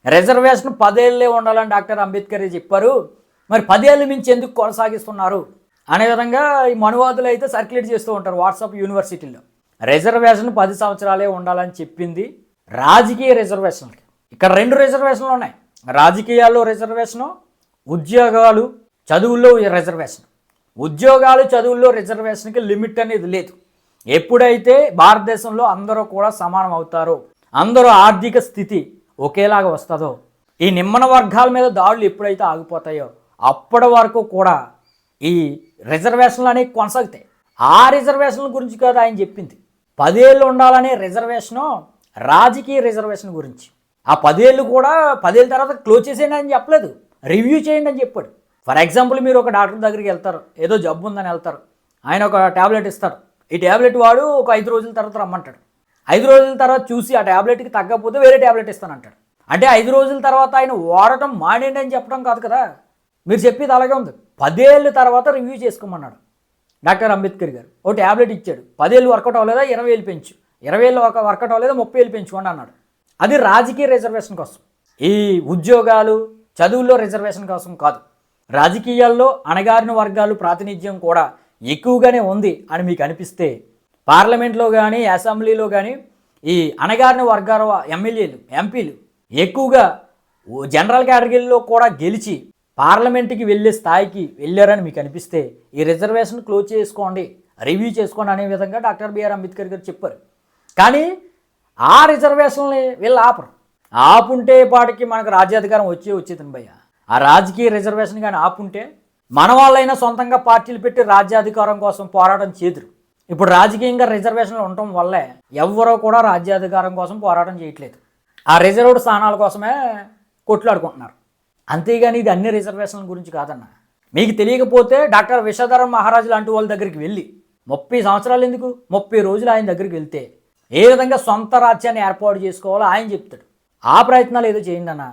Reservation 10 ఏళ్ళే ఉండాలని doctor Ambedkar చెప్పారు. మరి 10 ఏళ్ళు మించి ఎందుకు కొనసాగిస్తున్నారు అనే విధంగా ఈ మనువాదులు అయితే సర్క్యులేట్ చేస్తూ ఉంటారు వాట్సాప్ యూనివర్సిటీల్లో. రిజర్వేషన్ 10 సంవత్సరాలే ఉండాలని చెప్పింది రాజకీయ రిజర్వేషన్లకి. ఇక్కడ 2 రిజర్వేషన్లు ఉన్నాయి. రాజకీయాల్లో రిజర్వేషను, ఉద్యోగాలు చదువుల్లో రిజర్వేషన్. ఉద్యోగాలు చదువుల్లో రిజర్వేషన్కి లిమిట్ అనేది లేదు. ఎప్పుడైతే భారతదేశంలో అందరూ కూడా సమానం అవుతారో, అందరూ ఆర్థిక స్థితి ఒకేలాగా వస్తుందో, ఈ నిమ్మన వర్గాల మీద దాడులు ఎప్పుడైతే ఆగిపోతాయో అప్పటి వరకు కూడా ఈ రిజర్వేషన్లు అనేవి కొనసాగుతాయి. ఆ రిజర్వేషన్ల గురించి కాదు ఆయన చెప్పింది. 10 ఏళ్ళు ఉండాలనే రిజర్వేషను రాజకీయ రిజర్వేషన్ గురించి. ఆ 10 ఏళ్ళు కూడా 10 ఏళ్ళ తర్వాత క్లోజ్ చేసేయండి అని చెప్పలేదు, రివ్యూ చేయండి అని చెప్పాడు. ఫర్ ఎగ్జాంపుల్ మీరు ఒక డాక్టర్ దగ్గరికి వెళ్తారు, ఏదో జబ్బు ఉందని వెళ్తారు, ఆయన ఒక ట్యాబ్లెట్ ఇస్తారు. ఈ ట్యాబ్లెట్ వాడు ఒక 5 రోజుల తర్వాత రమ్మంటాడు. 5 రోజుల తర్వాత చూసి ఆ ట్యాబ్లెట్కి తగ్గకపోతే వేరే ట్యాబ్లెట్ ఇస్తానంటాడు. అంటే 5 రోజుల తర్వాత ఆయన వాడటం మానేయండి అని చెప్పడం కాదు కదా, మీరు చెప్పేది అలాగే ఉంది. 10 ఏళ్ళ తర్వాత రివ్యూ చేసుకోమన్నాడు డాక్టర్ అంబేద్కర్ గారు. ఓ ట్యాబ్లెట్ ఇచ్చాడు, 10 ఏళ్ళు వర్కౌట్ అవ్వలేదా 20 ఏళ్ళు పెంచు, 20 ఏళ్ళు వర్కౌట్ అవ్వలేదా 30 ఏళ్ళు పెంచుకోండి అన్నాడు. అది రాజకీయ రిజర్వేషన్ కోసం, ఈ ఉద్యోగాలు చదువుల్లో రిజర్వేషన్ కోసం కాదు. రాజకీయాల్లో అణగారిన వర్గాలు ప్రాతినిధ్యం కూడా ఎక్కువగానే ఉంది అని మీకు అనిపిస్తే పార్లమెంట్లో కానీ అసెంబ్లీలో కానీ ఈ అణగారిన వర్గాల ఎమ్మెల్యేలు ఎంపీలు ఎక్కువగా జనరల్ కేటగిరీలో కూడా గెలిచి పార్లమెంట్కి వెళ్ళే స్థాయికి వెళ్ళారని మీకు అనిపిస్తే ఈ రిజర్వేషన్ క్లోజ్ చేసుకోండి, రివ్యూ చేసుకోండి అనే విధంగా డాక్టర్ బిఆర్ అంబేద్కర్ గారు చెప్పారు. కానీ ఆ రిజర్వేషన్ని వీళ్ళు ఆపరు. ఆపుంటే పాటికి మనకు రాజ్యాధికారం వచ్చేది భయ్య. ఆ రాజకీయ రిజర్వేషన్ కానీ ఆపుంటే మన వాళ్ళైనా సొంతంగా పార్టీలు పెట్టి రాజ్యాధికారం కోసం పోరాటం చేదురు. ఇప్పుడు రాజకీయంగా రిజర్వేషన్లు ఉండటం వల్లే ఎవ్వరూ కూడా రాజ్యాధికారం కోసం పోరాటం చేయట్లేదు. ఆ రిజర్వ్డ్ స్థానాల కోసమే కొట్లాడుకుంటున్నారు. అంతేగాని ఇది అన్ని రిజర్వేషన్ల గురించి కాదన్న. మీకు తెలియకపోతే డాక్టర్ విశ్వధరం మహారాజు లాంటి వాళ్ళ దగ్గరికి వెళ్ళి 30 సంవత్సరాలు ఎందుకు 30 రోజులు ఆయన దగ్గరికి వెళ్తే ఏ విధంగా సొంత రాజ్యాన్ని ఏర్పాటు చేసుకోవాలో ఆయన చెప్తాడు. ఆ ప్రయత్నాలు ఏదో చేయండి అన్న.